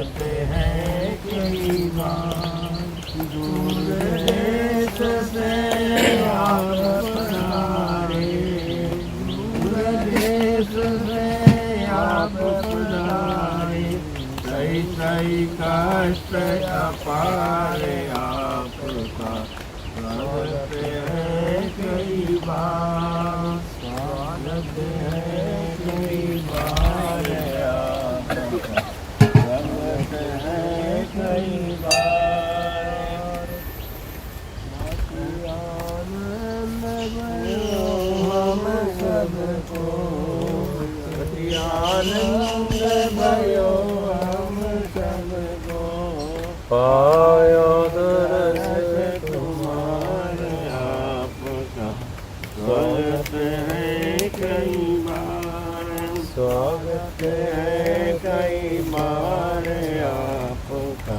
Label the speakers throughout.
Speaker 1: स्वागत है कई बार दूर देश से आप पधारे, दूर देश से आप पधारे, सही सही कष्ट अपार आपका स्वागत है कई बार, स्वागत है कई बार आपका स्वागत है कई बार। आनंद भयो हम सबको, अति आनंद भयो हम सबको, पायो दर्श तुम्हारे आपका स्वागत है कई बार, स्वागत है कई बार आपका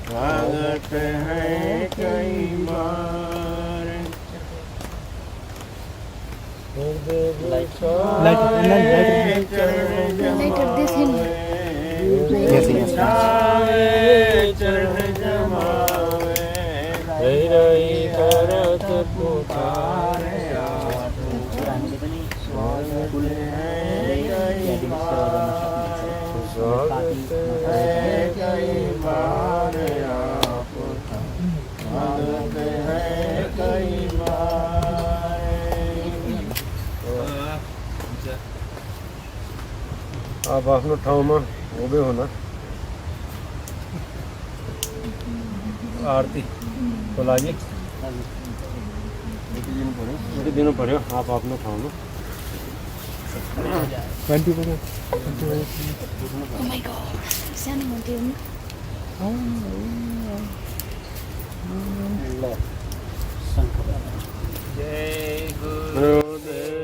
Speaker 1: स्वागत है कई बार। चरण जमावे रही रही करत पुकारे आपका स्वागत है कई बार, स्वागत है कई बार आपका स्वागत है कई बार। आप आफ्नो ठाउँमा उभे हुन आरतीको लागि दिनु पर्यो। आप आफ्नो ठाउँमा
Speaker 2: Oh my god, सानो हुन्थ्यो नि।
Speaker 1: जय गुरुदेव।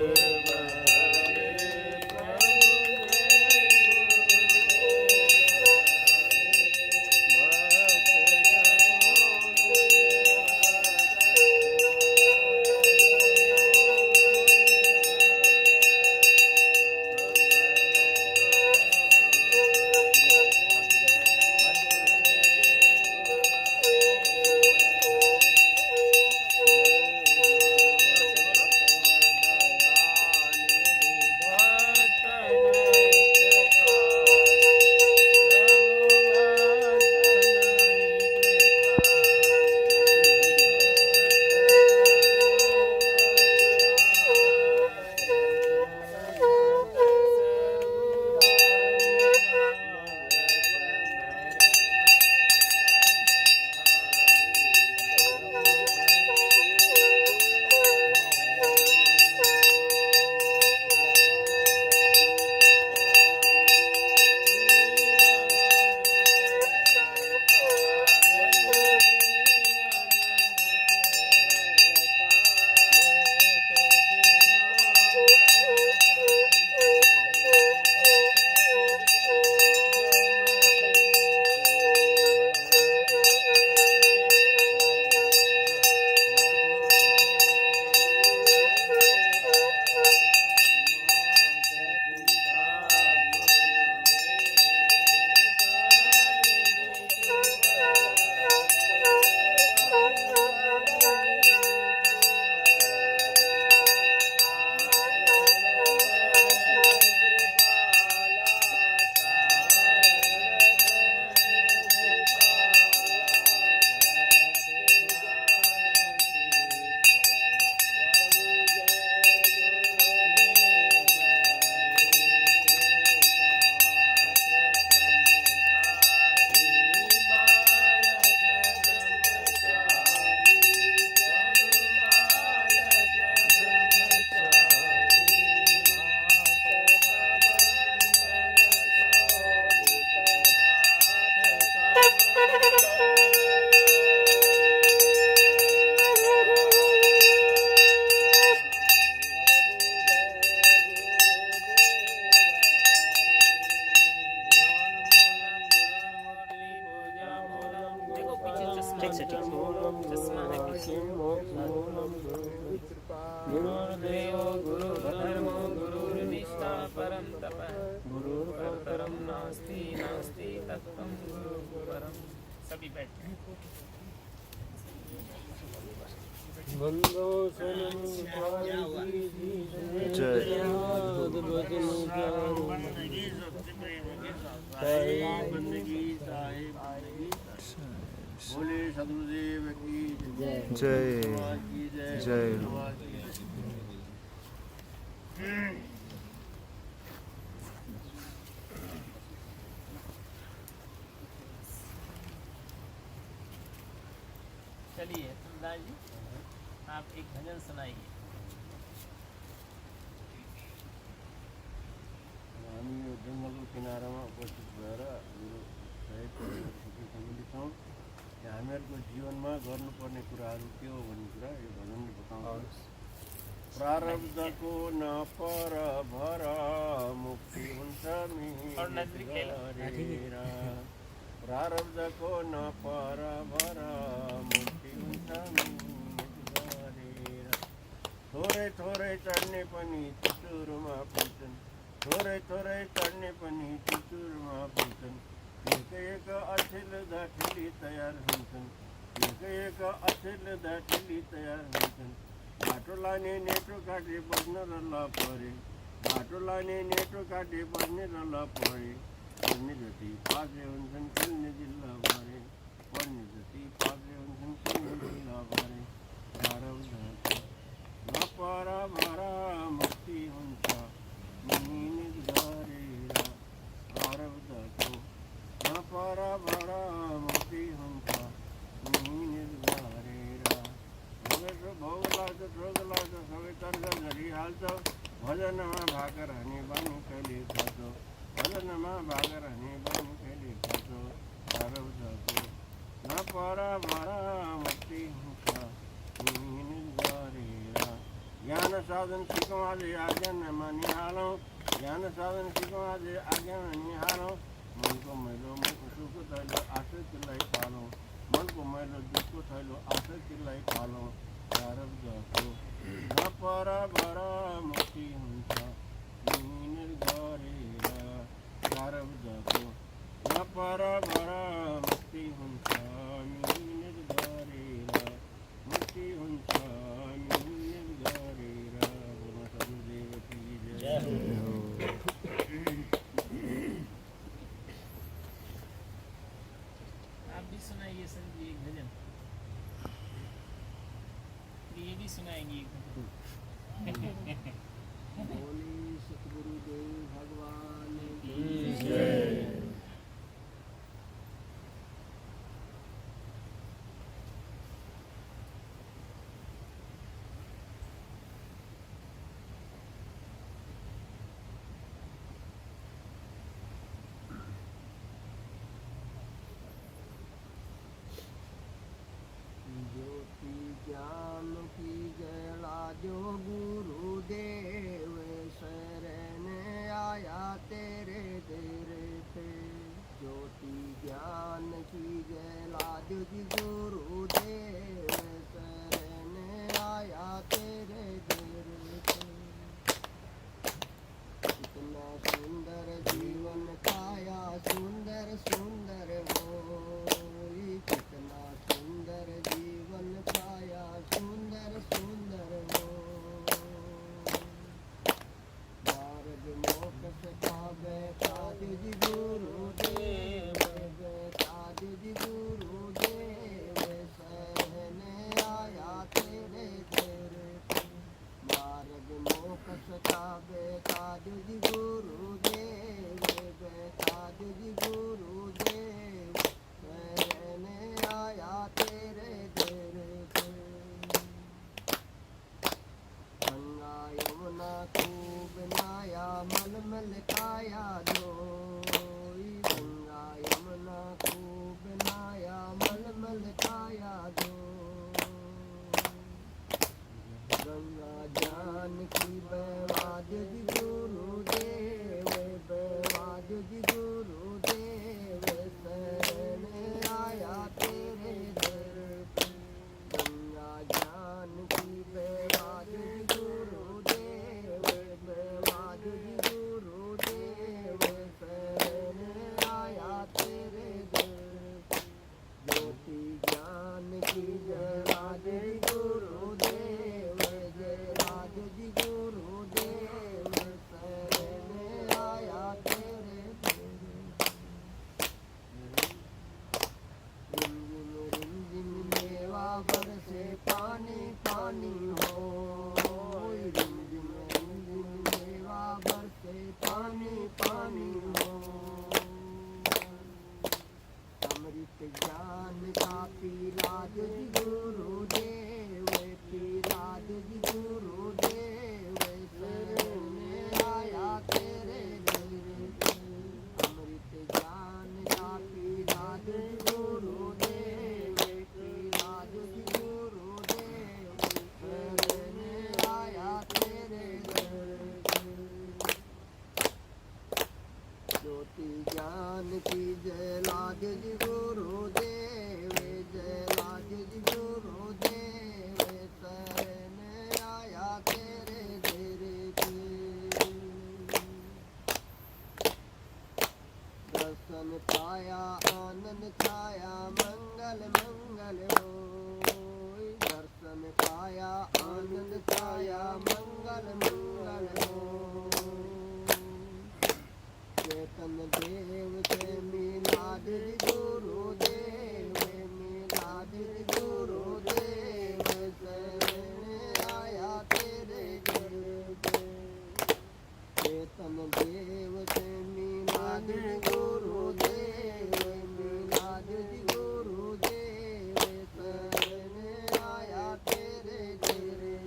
Speaker 2: Check setting. Just smile like this.
Speaker 1: गुरुर्देवो गुरुर्धर्मो गुरुर्निष्ठा परं तपः गुरुर्परतरं नास्ति नास्ति तत्त्वं गुरुर्परं। सभी बैठ बंदो सनम पार्वती जी
Speaker 3: जय।
Speaker 4: बोले सदगुरुदेव की
Speaker 3: जय
Speaker 4: की
Speaker 3: जय।
Speaker 4: जय।
Speaker 5: चलिए तुलदास जी आप एक भजन सुनाइए।
Speaker 4: हामी यो जङ्गलको किनारामा उपस्थित भएर गुरु साहेब सम्मिलित छौँ। हामीहरूको जीवनमा गर्नुपर्ने कुराहरू के हो भन्ने कुरा यो भजनले बताउँछ। प्रारब्धको नपर भर मुक्ति हुन्छ मिलेर, प्रारब्धको नपर भर मुक्ति हुन्छ मिलेर। थोरै थोरै चढ्ने पनि चुचुरमा पुग्छन्, थोरै थोरै चढ्ने पनि चुचुरमा पुग्छन्। एक अछिल दाठिली तयार हुन्छन्, एक अछिल दाठिली तयार हुन्छन्। बाटो लाने नेटो काटे बस्न र ल परे, बाटो लाने नेटो काटे बस्ने र ल परे। पढ्ने जति पाजे हुन्छन् खेल्ने जिल्ला भरे, पढ्ने जति पाजे हुन्छन् खेल्ने जिल्ला भरे। प्रारब्धको नपर भर मुक्ति हुन्छ मिहिनेत गरेर, प्रारब्धको नपर भर मुक्ति हुन्छ मिहिनेत गरेर। भोग लाग्छ रोग लाग्छ सबै तर्क झरिहाल्छ, भजनमा भाकर हाने बानी कहिले खान्छ, भजनमा भाकर हाने बानी कहिले खान्छ। प्रारब्धको नपर भर मुक्ति हुन्छ मिहिनेत गरेर। ज्ञान साधन सिकौँ अझै आज्ञा नमानिहालौँ, ज्ञान साधन सिकौँ अझै आज्ञा नमानिहालौँ। मनको मैलो मनको सुख थैलो आसक्तिलाई पालौँ, मनको मैलो दुःखको थैलो आसक्तिलाई पालौँ। प्रारब्धको नपर भर मुक्ति हुन्छ मिहिनेत गरेर, प्रारब्धको नपर भर मुक्ति हुन्छ मिहिनेत गरेर, मुक्ति हुन्छ मिहिनेत गरेर। बोलो सदगुरुदेव की जय।
Speaker 5: आप भी सुनाइए सर जी एक भजन, ये भी सुनाएंगे एक भजन।
Speaker 4: बोली सतगुरुदेव भगवान की
Speaker 1: जय।
Speaker 4: ज्योति ज्ञान की जला जो गुरुदेव शरण आया तेरे दर पे। ज्योति ज्ञान की जला जो गुरुदेव शरण आया तेरे दर पे। इतना सुंदर जीवन पाया सुंदर सुंदर होई, कितना सुंदर जीवन पाया सुंदर सुंदर हो। मार्ग मोक्ष पावे साधु गुरुदेव, साधु गुरुदेव शरण
Speaker 3: पीलाद जी गुरुदेव पीलाद जी गुरुदेव शरण आया तेरे दर अमृत ज्ञान का पीलाद जी गुरुदेव पीलाद जी गुरुदेव शरण आया तेरे दर ज्योति ज्ञान की जयलाद जी गुरुदेव जयलाद जी गुरुदेव शरण आया तेरे तेरे दर्शन पाया आनंद छाया मंगल मंगल होय दर्शन पाया आनंद छाया मंगल मंगल होय चेतन देव से मिलाद जी गुरुदेव मिलाद जी गुरुदेव शरण आया तेरे घर चेतन देव से मिलाद जी गुरुदेव मिलाद जी गुरुदेव शरण आया तेरे घर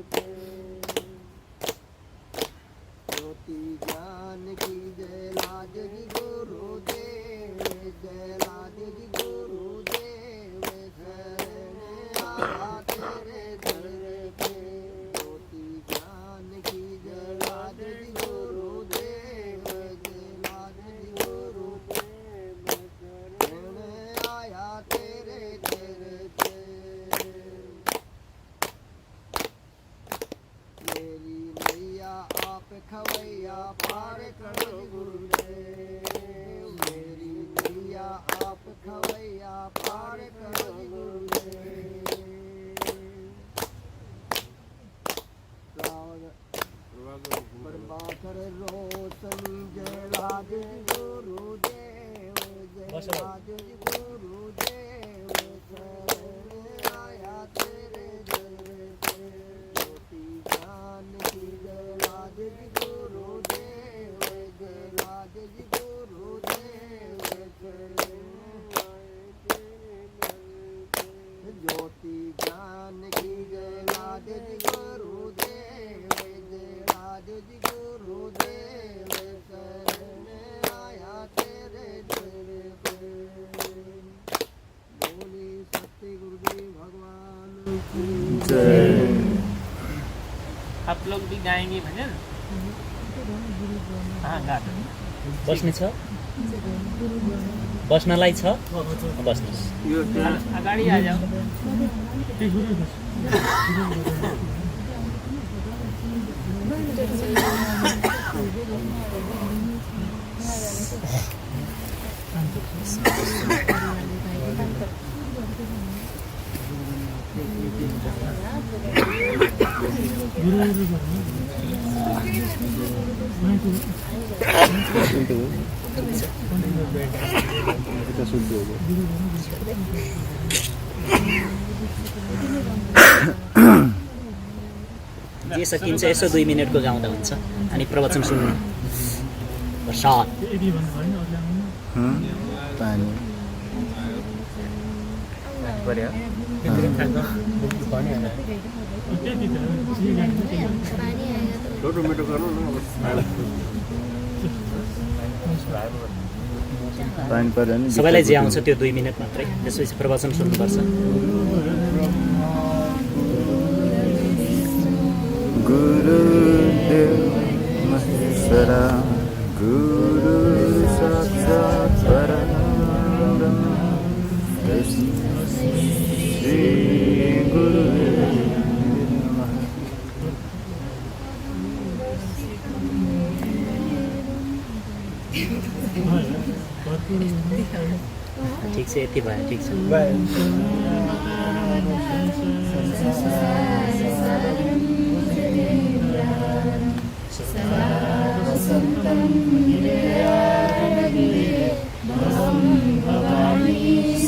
Speaker 3: ज्योति ज्ञान की जयलाद जी गुरुदेव जयलाद जी गुरुदेव शरण आया तेरे दर पे ज्योति ज्ञान की जयलाद जी गुरुदेव जयलाद जी गुरुदेव शरण आया तेरे दर पे मेरी नैया आप खवैया पार करो गुरुदेव मेरी नैया आप खवैया पार करो गुरुदेव प्रभाकर रोशनी जयलाद जी गुरुदेव जयलाद जी गुरुदेव शरण आया तेरे दर पे ज्योति ज्ञान की जयलाद जी गुरुदेव जयलाद जी गुरुदेव ज्योति ज्ञान की जयलाद जी गुरुदेव जयलाद जी गुरुदेव शरण आया तेरे दर पे बोली सत्य गुरुदेव भगवान की
Speaker 5: आप लोग भी गाएंगे भजन हाँ गा दो
Speaker 1: बस्ने छ बस्नलाई छ बस्नुहोस्
Speaker 5: अगाडि आ जाओ
Speaker 1: जे सकिन्छ यसो 2 मिनेटको गाउँदा हुन्छ अनि प्रवचन सुन्नु प्रसाद
Speaker 6: पानी
Speaker 4: टोटोमेटो गर्नु न
Speaker 6: पानी पर्यो नि
Speaker 1: सबैलाई जे आउँछ त्यो 2 मिनेट मात्रै त्यसपछि प्रवचन सुन्नुपर्छ
Speaker 6: गुरुदेव महेश्वरा गुरु साक्षात् परब्रह्म तस्मै श्री गुरुवे नमः
Speaker 1: ठीक छ यति भयो ठीक छ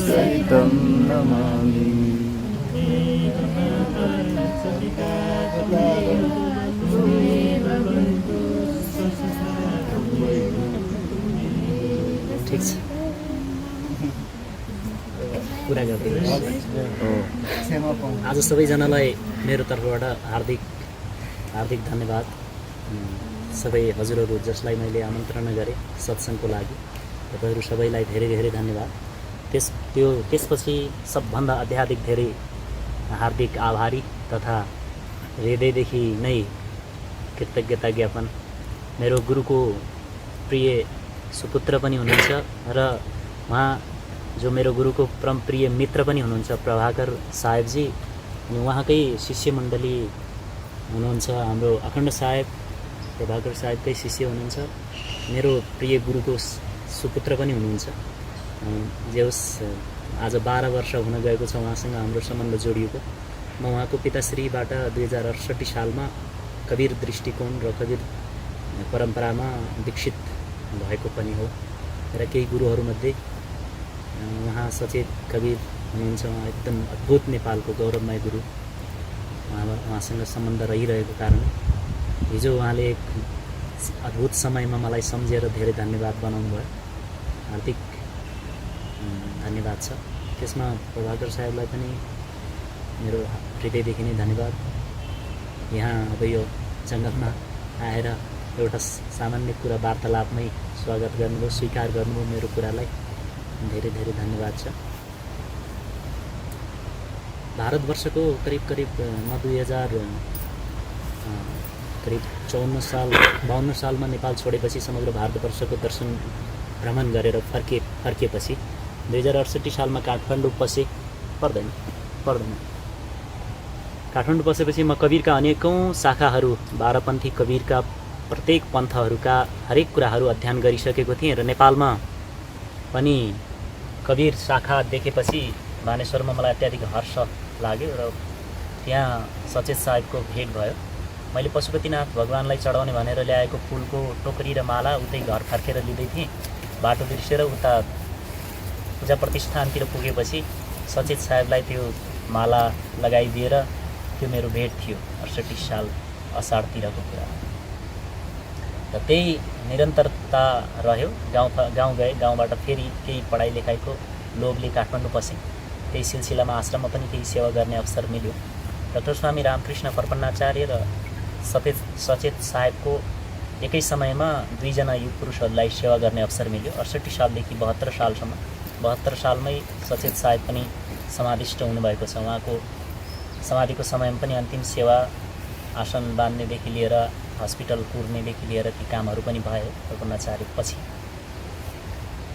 Speaker 6: सहितं नमामि
Speaker 1: ठीक छ कुरा गर्दै
Speaker 6: हो
Speaker 3: क्षमा पाउँ
Speaker 1: आज सबैजनालाई मेरो तर्फबाट हार्दिक हार्दिक धन्यवाद। सबै हजुरहरू जसलाई मैले आमन्त्रणा गरेँ सत्सङ्गको लागि तपाईँहरू सबैलाई धेरै धेरै धन्यवाद। त्यसपछि सबभन्दा अत्याधिक धेरै हार्दिक आभारी तथा हृदयदेखि नै कृतज्ञता ज्ञापन मेरो गुरुको प्रिय सुपुत्र पनि हुनुहुन्छ र उहाँ जो मेरो गुरुको परम प्रिय मित्र पनि हुनुहुन्छ प्रभाकर साहेबजी, अनि उहाँकै शिष्य मण्डली हुनुहुन्छ हाम्रो अखण्ड साहेब, प्रभाकर साहेबकै शिष्य हुनुहुन्छ, मेरो प्रिय गुरुको सुपुत्र पनि हुनुहुन्छ। जे होस् आज 12 वर्ष हुन गएको छ उहाँसँग हाम्रो सम्बन्ध जोडिएको। म उहाँको पिताश्रीबाट 2068 सालमा कवीर दृष्टिकोण र कवीर परम्परामा दीक्षित भएको पनि हो र केही गुरुहरूमध्ये उहाँ सचेत कवीर हुनुहुन्छ। उहाँ एकदम अद्भुत नेपालको गौरवमय गुरु, उहाँसँग सम्बन्ध रहिरहेको कारण हिजो उहाँले एक अद्भुत समयमा मलाई सम्झेर धेरै धन्यवाद बनाउनु भयो। हार्दिक धन्यवाद छ। त्यसमा प्रभाकर साहेबलाई पनि मेरो हृदयदेखि नै धन्यवाद। यहाँ अब यो जङ्गलमा आएर एउटा सामान्य कुरा वार्तालापमै स्वागत गर्नुभयो, स्वीकार गर्नुभयो मेरो कुरालाई, धेरै धेरै धन्यवाद छ। भारतवर्षको करिब म 52 सालमा नेपाल छोडेपछि समग्र भारतवर्षको दर्शन भ्रमण गरेर फर्केपछि 2068 सालमा काठमाडौँ काठमाडौँ पसेपछि म कवीरका अनेकौँ शाखाहरू, बाह्रपन्थी कवीरका प्रत्येक पन्थहरूका हरेक कुराहरू अध्ययन गरिसकेको थिएँ र नेपालमा पनि कवीर शाखा देखेपछि भानेश्वरमा मलाई अत्याधिक हर्ष लाग्यो र त्यहाँ सचेत साहेबको भेट भयो। मैले पशुपतिनाथ भगवानलाई चढाउने भनेर ल्याएको फुलको टोकरी र माला उतै घर फर्केर लिँदै थिएँ। बाटो बिर्सेर उता पूजा प्रतिष्ठानतिर पुगेपछि सचेत साहेबलाई त्यो माला लगाइदिएर त्यो मेरो भेट थियो 68 साल असाढतिरको कुरा। र त्यही निरन्तरता रह्यो। गाउँ गए, गाउँबाट फेरि केही पढाइ लेखाइको लोभले काठमाडौँ पसेँ। त्यही सिलसिलामा आश्रममा पनि केही सेवा गर्ने अवसर मिल्यो। डाक्टर स्वामी रामकृष्ण फर्पन्नाचार्य र सचेत साहेबको एकै समयमा 2 जना युग पुरुषहरूलाई सेवा गर्ने अवसर मिल्यो। 68 सालदेखि 72 सालसम्म। 72 सालमै सचेत साहेब पनि समाधिष्ट हुनुभएको छ। उहाँको समाधिको समयमा पनि अन्तिम सेवा, आसन बाँध्नेदेखि लिएर हस्पिटल कुर्नेदेखि लिएर ती कामहरू पनि भए फर्पन्नाचार्य पछि।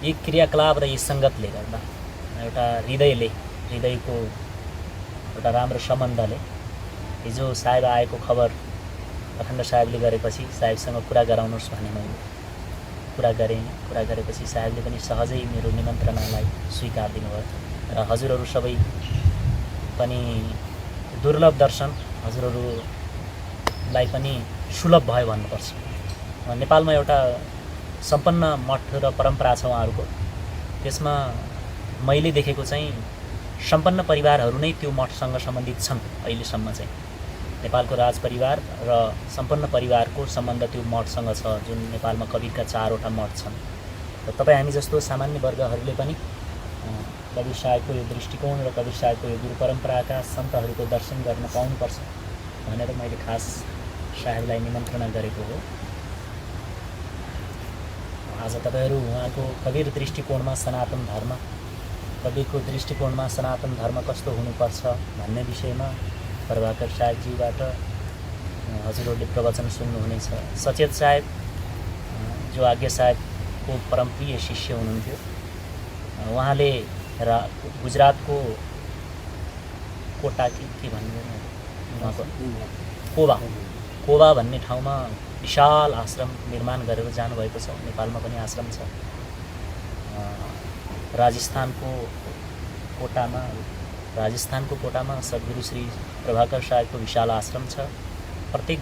Speaker 1: यी क्रियाकलाप र यी सङ्गतले गर्दा एउटा हृदयको एउटा राम्रो सम्बन्धले हिजो साहेब आएको खबर अखण्ड साहेबले गरेपछि साहेबसँग कुरा गराउनुहोस् भने मैले कुरा गरेँ। कुरा गरेपछि साहेबले पनि सहजै मेरो निमन्त्रणालाई स्वीकार दिनुभयो र हजुरहरू सबै पनि दुर्लभ दर्शन हजुरहरूलाई पनि सुलभ भयो भन्नुपर्छ। नेपालमा एउटा सम्पन्न मठ र परम्परा छ उहाँहरूको। त्यसमा मैले देखेको चाहिँ सम्पन्न परिवारहरू नै त्यो मठसँग सम्बन्धित छन्। अहिलेसम्म चाहिँ नेपालको राजपरिवार र सम्पन्न परिवारको सम्बन्ध त्यो मठसँग छ, जुन नेपालमा कवीरका 4वटा मठ छन्। र तपाईँ हामी जस्तो सामान्य वर्गहरूले पनि कवीर साहेबको यो दृष्टिकोण र कवीर साहेबको यो गुरु परम्पराका सन्तहरूको दर्शन गर्न पाउनुपर्छ भनेर मैले खास साहेबलाई निमन्त्रणा गरेको हो। आज तपाईँहरू उहाँको कवीर दृष्टिकोणमा सनातन धर्म, कवीरको दृष्टिकोणमा सनातन धर्म कस्तो हुनुपर्छ भन्ने विषयमा प्रभाकर साहेबजीबाट हजुरहरूले प्रवचन सुन्नुहुनेछ। सचेत साहेब जो आज्ञा साहेबको परमप्रिय शिष्य हुनुहुन्थ्यो, उहाँले गुजरातको कोटा के भन्नु कोबा भन्ने ठाउँमा विशाल आश्रम निर्माण गरेर जानुभएको छ। नेपालमा पनि आश्रम छ। राजस्थानको कोटामा सद्गुरु श्री प्रभाकर साहेबको विशाल आश्रम छ। प्रत्येक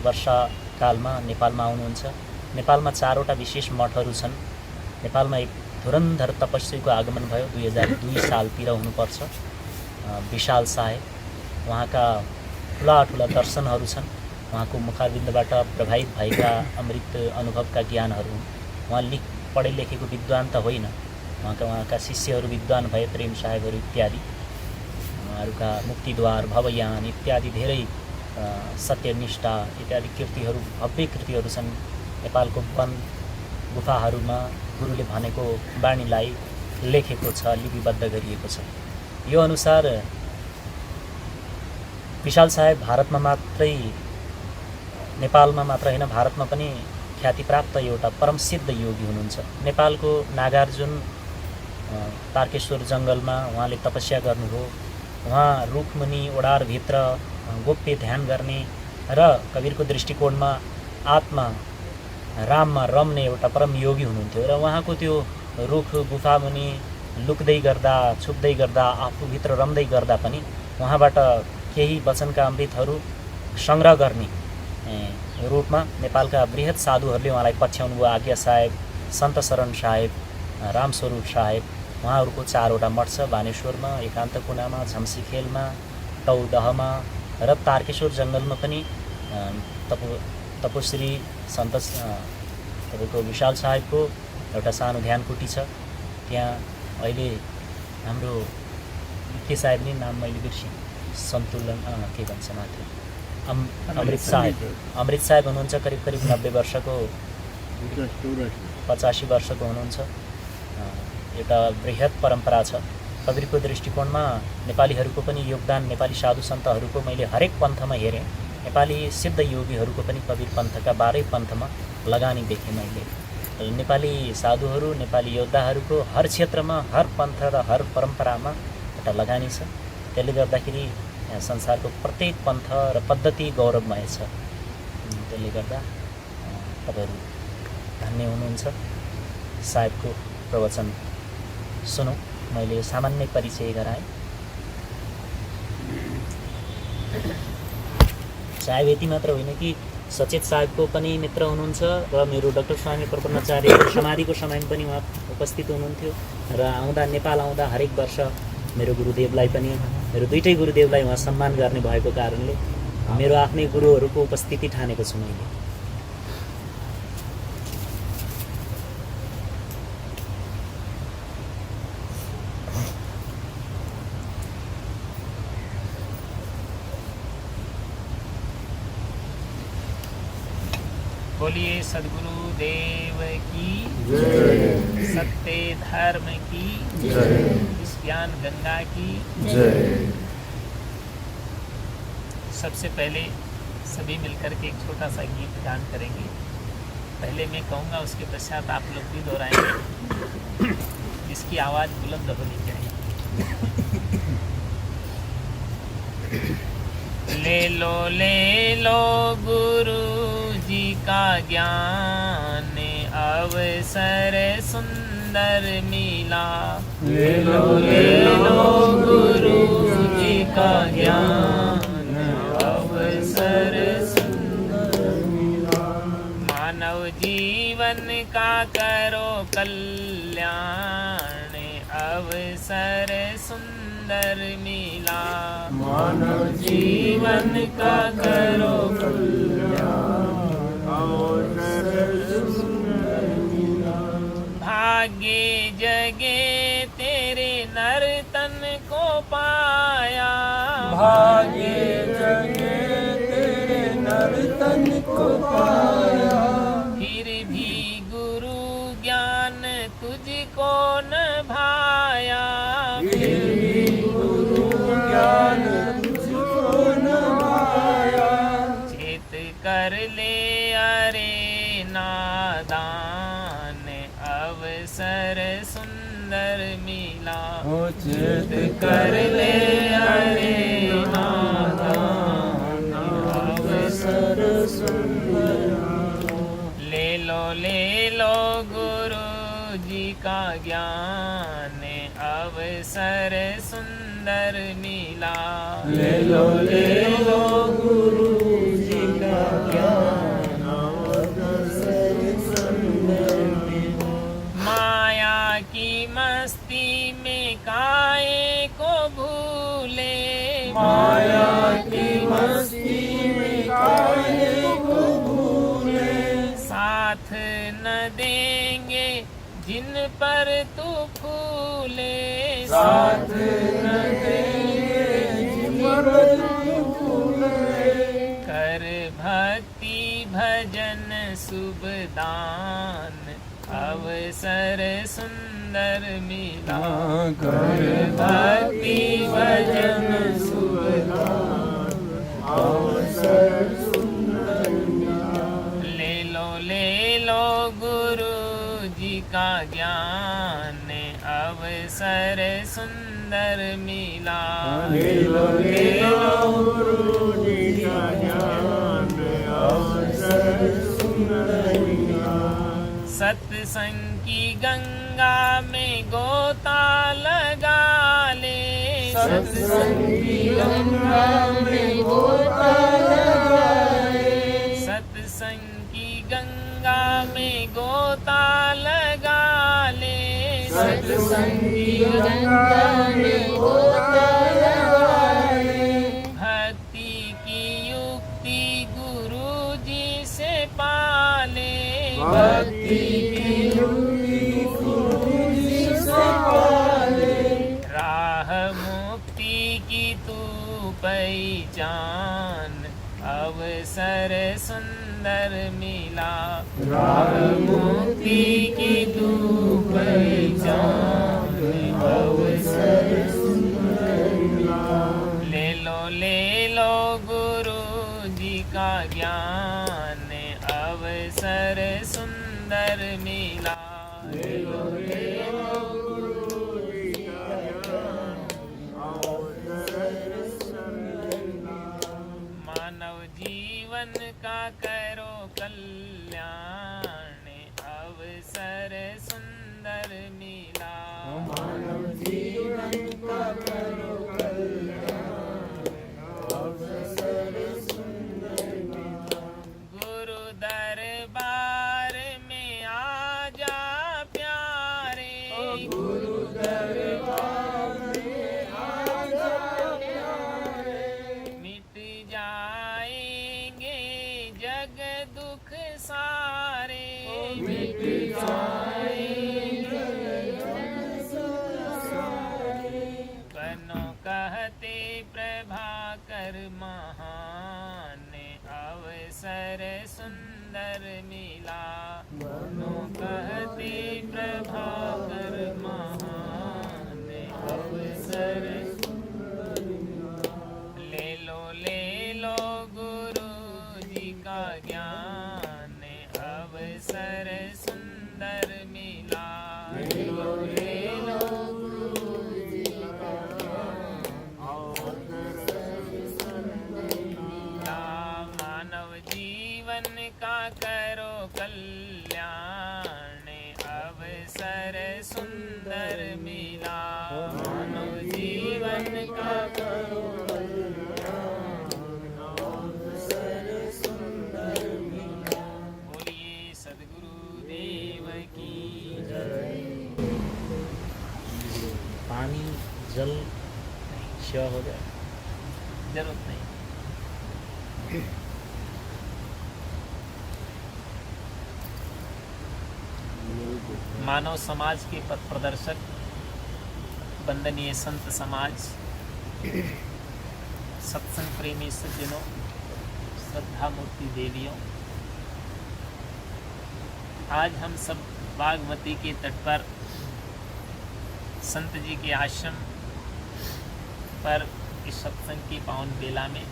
Speaker 1: वर्षकालमा नेपालमा आउनुहुन्छ। नेपालमा 4वटा विशेष मठहरू छन्। नेपालमा एक धुरन्धर तपस्वीको आगमन भयो 2002 सालतिर हुनुपर्छ। विशाल साहेब, उहाँका ठुला दर्शनहरू छन्। उहाँको मुखारविन्दबाट प्रभावित भएका अमृत अनुभवका ज्ञानहरू। उहाँ पढे लेखेको विद्वान त होइन, उहाँका शिष्यहरू विद्वान भए, प्रेम साहेबहरू इत्यादि, उहाँहरूका मुक्तिद्वार, भवयान इत्यादि धेरै सत्यनिष्ठा इत्यादि कृतिहरू, भव्य कृतिहरू छन्। नेपालको वन गुफाहरूमा गुरुले भनेको वाणीलाई लेखेको छ, लिपिबद्ध गरिएको छ। यो अनुसार विशाल साहेब भारतमा मात्रै, नेपालमा मात्र होइन, भारतमा पनि ख्यातिप्राप्त एउटा परम सिद्ध योगी हुनुहुन्छ। नेपालको नागार्जुन तारकेश्वर जङ्गलमा उहाँले तपस्या गर्नुभयो। उहाँ रुखमुनि ओडारभित्र गोप्य ध्यान गर्ने र कवीरको दृष्टिकोणमा आत्मा राममा रम्ने एउटा परम योगी हुनुहुन्थ्यो। र उहाँको त्यो रुख गुफामुनि लुक्दै गर्दा, छुप्दै गर्दा, आफूभित्र रम्दै गर्दा पनि उहाँबाट केही वचनका अमृतहरू सङ्ग्रह गर्ने रूपमा नेपालका बृहत साधुहरूले उहाँलाई पछ्याउनु भयो। आज्ञा साहेब, सन्त शरण साहेब, रामस्वरूप साहेब, उहाँहरूको 4वटा मठ छ, बानेश्वरमा, एकान्त कुनामा, झम्सीखेलमा, टौदहमा र तारकेश्वर जङ्गलमा पनि तपोश्री सन्त तपाईँको विशाल साहेबको एउटा सानो ध्यानकुटी छ। त्यहाँ अहिले हाम्रो के साहेब नि नाम मैले बिर्सेँ, सन्तुलन के भन्छ माथि, अमृत साहेब हुनुहुन्छ। करिब 90 वर्षको, 85 वर्षको हुनुहुन्छ। एउटा बृहत परम्परा छ। कवीरको दृष्टिकोणमा नेपालीहरूको पनि योगदान, नेपाली साधु सन्तहरूको मैले हरेक पन्थमा हेरेँ। नेपाली सिद्ध योगीहरूको पनि कवीर पन्थका 12 पन्थमा लगानी देखेँ मैले। नेपाली साधुहरू, नेपाली योद्धाहरूको हर क्षेत्रमा, हर पन्थ र हर परम्परामा एउटा लगानी छ। त्यसले गर्दाखेरि संसारको प्रत्येक पन्थ र पद्धति गौरवमय छ। त्यसले गर्दा तपाईँहरू धन्य हुनुहुन्छ। साहेबको प्रवचन सुनौँ। मैले सामान्य परिचय गराएँ। साहेब यति मात्र होइन कि सचेत साहेबको पनि मित्र हुनुहुन्छ र मेरो डाक्टर स्वामी प्रपन्नाचार्यको समाधिको समयमा पनि उहाँ उपस्थित हुनुहुन्थ्यो। र आउँदा, नेपाल आउँदा हरेक वर्ष मेरो गुरुदेवलाई पनि, मेरो दुईटै गुरुदेवलाई उहाँ सम्मान गर्ने भएको कारणले मेरो आफ्नै गुरुहरूको उपस्थिति ठानेको छु मैले।
Speaker 5: बोलिए सद्गुरु देव की
Speaker 6: जय,
Speaker 5: सत्य धर्म की
Speaker 6: जय,
Speaker 5: इस ज्ञान गंगा की
Speaker 6: जय।
Speaker 5: सबसे पहले सभी मिलकर के एक छोटा सा गीत गान करेंगे। पहले मैं कहूँगा, उसके पश्चात आप लोग भी दोहराएंगे। इसकी आवाज़ बुलंद होनी चाहिए। ले लो गुरु जी का ज्ञान, अवसर सुंदर मिला। ले लो गुरु जी का ज्ञान, अवसर सुंदर मिला। मानव जीवन का करो कल्याण, अवसर सुंदर मिला। मानव जीवन का करो कल्याण, अवसर सुंदर मिला। भाग्य जगे तेरे नर्तन को पाया, भाग्य जगे तेरे नर्तन को पाया। फिर भी गुरु ज्ञान तुझको न भाया, फिर भी गुरु ज्ञान तुझको न भाया। चेत कर ले अरे नादान, अवसर सुंदर मिला। चेत कर ले अरे नादान, अवसर सुंदर मिला। ले लो गुरु जी का ज्ञान, अवसर सुंदर मिला। ले लो गुरु जी का ज्ञान, अवसर सुंदर मिला। माया की मस्ती में काहे को भूले, माया की मस्ती में काहे को भूले। साथ न देंगे जिन पर तू फूले
Speaker 3: साथ न देंगे जिन पर तू फूले।
Speaker 5: कर भक्ति भजन शुभ दान अवसर सुंदर मिला।
Speaker 3: कर भक्ति भजन शुभ दान अवसर सुंदर मिला।
Speaker 5: ले लो गुरु जी का ज्ञान अवसर सुंदर मिला।
Speaker 3: ले लो गुरु जी का ज्ञान अवसर सुंदर मिला।
Speaker 5: सत्संग की गंगा में गोता लगा ले।
Speaker 3: सत्संग की गंगा में गोता लगा ले।
Speaker 5: सत्संग की गंगा में गोता लगा ले।
Speaker 3: सत्संग की गंगा में गोता लगा ले।
Speaker 5: भक्ति की युक्ति गुरु जी से पाले।
Speaker 3: भक्ति की युक्ति गुरु जी से पाले।
Speaker 5: राह मुक्ति की तू पहचान अवसर सुंदर मिला।
Speaker 3: राह
Speaker 5: मुक्ति की तू पहचान
Speaker 3: अवसर सुंदर मिला।
Speaker 5: ले लो गुरु जी का ज्ञान अवसर सुंदर मिला।
Speaker 3: ले लो गुरु जी का ज्ञान अवसर सुंदर मिला।
Speaker 5: मानव जीवन का करो कल्याण अवसर सुंदर मिला।
Speaker 3: मानव जीवन का करो कल्याण अवसर सुंदर मिला।
Speaker 5: गुरु दरबार में आजा प्यारे।
Speaker 3: गुरु दरबार में आजा प्यारे।
Speaker 5: मिट जाएंगे जग दुख सारे।
Speaker 3: मिट जाएंगे जग सारे।
Speaker 5: बनो कहते प्रभाकर महान अवसर सुंदर मिला। बनो कहते प्रभाकर महान अवसर सुंदर मिला। ले लो गुरु जी का ज्ञान अवसर सुंदर मिला।
Speaker 3: ले लो गुरु जी का ज्ञान अवसर सुंदर मिला।
Speaker 5: मानव जीवन का करो कल्याण अवसर सुंदर मिला। मानव जीवन का
Speaker 3: करो कल्याण अवसर सुंदर मिला।
Speaker 5: बोलिए सद्गुरु देव की
Speaker 1: पानी जल सेवा हो जाए।
Speaker 5: जरूरत नहीं। मानव समाज के पथ प्रदर्शक वंदनीय संत समाज, सत्संग प्रेमी सज्जनों, श्रद्धा मूर्ति देवियों, आज हम सब बागमती के तट पर संत जी के आश्रम पर इस सत्संग की पावन बेला में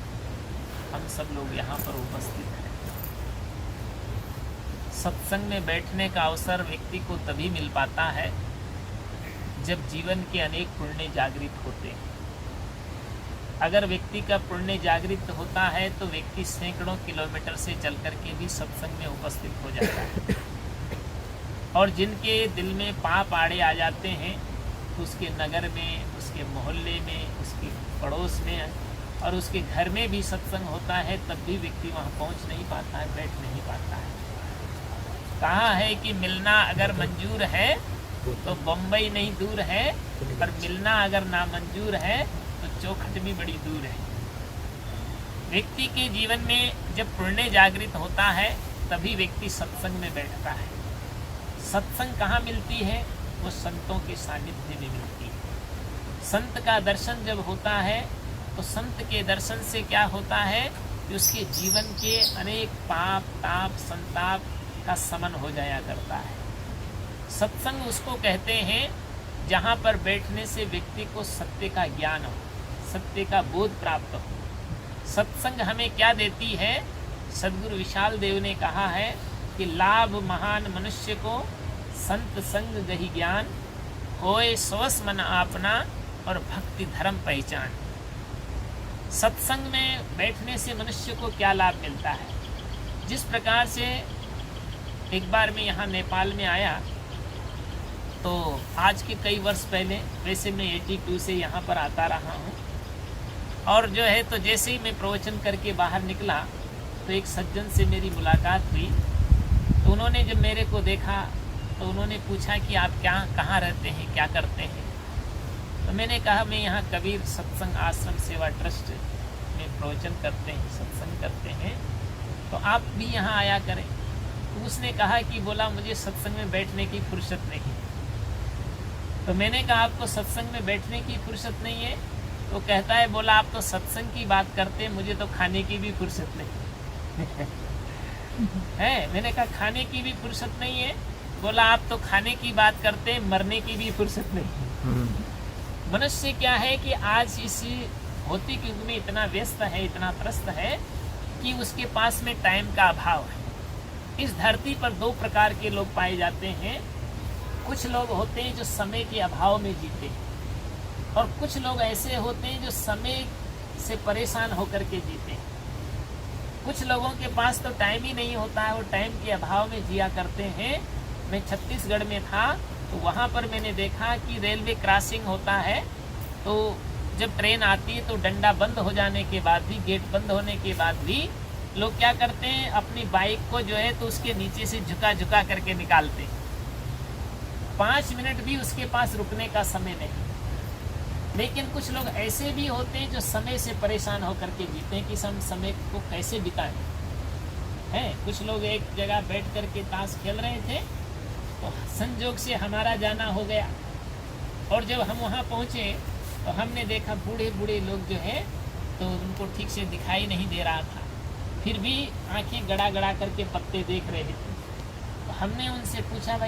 Speaker 5: हम सब लोग यहाँ पर उपस्थित हैं। सत्संग में बैठने का अवसर व्यक्ति को तभी मिल पाता है जब जीवन के अनेक पुण्य जागृत होते हैं। अगर व्यक्ति का पुण्य जागृत होता है तो व्यक्ति सैकड़ों किलोमीटर से चल कर के भी सत्संग में उपस्थित हो जाता है। और जिनके दिल में पाप आड़े आ जाते हैं तो उसके नगर में, उसके मोहल्ले में, उसके पड़ोस में और उसके घर में भी सत्संग होता है, तब भी व्यक्ति वहाँ पहुँच नहीं पाता है, बैठ नहीं पाता है। कहा है कि मिलना अगर मंजूर है तो बम्बई नहीं दूर है, पर मिलना अगर नामंजूर है तो चौखट भी बड़ी दूर है। व्यक्ति के जीवन में जब पुण्य जागृत होता है तभी व्यक्ति सत्संग में बैठता है। सत्संग कहाँ मिलती है? वो संतों के सानिध्य में मिलती है। संत का दर्शन जब होता है तो संत के दर्शन से क्या होता है कि उसके जीवन के अनेक पाप ताप संताप का समन हो जाया करता है। सत्संग उसको कहते हैं जहाँ पर बैठने से व्यक्ति को सत्य का ज्ञान हो, सत्य का बोध प्राप्त हो। सत्संग हमें क्या देती है? सद्गुरु विशाल देव ने कहा है कि लाभ महान मनुष्य को संत संग गही ज्ञान, होए सोस मन आपना और भक्ति धर्म पहचान। सत्संग में बैठने से मनुष्य को क्या लाभ मिलता है? जिस प्रकार से एक बार मैं यहाँ नेपाल में आया तो आज के कई वर्ष पहले, वैसे मैं 82 से यहाँ पर आता रहा हूँ, और जो है तो जैसे ही मैं प्रवचन करके बाहर निकला तो एक सज्जन से मेरी मुलाकात हुई। तो उन्होंने जब मेरे को देखा तो उन्होंने पूछा कि आप कहाँ रहते हैं, क्या करते हैं? तो मैंने कहा मैं यहाँ कबीर सत्संग आश्रम सेवा ट्रस्ट में प्रवचन करते हैं, सत्संग करते हैं, तो आप भी यहाँ आया करें। तो उसने कहा कि बोला मुझे सत्संग में बैठने की फुर्सत नहीं। तो मैंने कहा आपको सत्संग में बैठने की फुर्सत नहीं है? तो कहता है बोला आप तो सत्संग की बात करते हैं, मुझे तो खाने की भी फुर्सत नहीं है। मैंने कहा खाने की भी फुर्सत नहीं है? बोला आप तो खाने की बात करते हैं, मरने की भी फुर्सत नहीं। मनुष्य क्या है कि आज इसी भौतिक युग में इतना व्यस्त है, इतना त्रस्त है कि उसके पास में टाइम का अभाव है। इस धरती पर दो प्रकार के लोग पाए जाते हैं। कुछ लोग होते हैं जो समय के अभाव में जीते हैं, और कुछ लोग ऐसे होते हैं जो समय से परेशान होकर के जीते हैं। कुछ लोगों के पास तो टाइम ही नहीं होता है, वो टाइम के अभाव में जिया करते हैं। मैं छत्तीसगढ़ में था तो वहाँ पर मैंने देखा कि रेलवे क्रॉसिंग होता है, तो जब ट्रेन आती है तो डंडा बंद हो जाने के बाद भी, गेट बंद होने के बाद भी लोग क्या करते हैं, अपनी बाइक को जो है तो उसके नीचे से झुका झुका करके निकालते हैं। 5 मिनट भी उसके पास रुकने का समय नहीं। लेकिन कुछ लोग ऐसे भी होते हैं जो समय से परेशान होकर के जीते हैं कि हम समय को कैसे बिताएं। हैं कुछ लोग एक जगह बैठ कर के ताश खेल रहे थे, तो संजोग से हमारा जाना हो गया, और जब हम वहाँ पहुँचे तो हमने देखा बूढ़े बूढ़े लोग जो है तो उनको ठीक से दिखाई नहीं दे रहा था, फिर भी आंखें गड़ा गड़ा करके पत्ते देख रहे थे। तो हमने उनसे पूछा भाई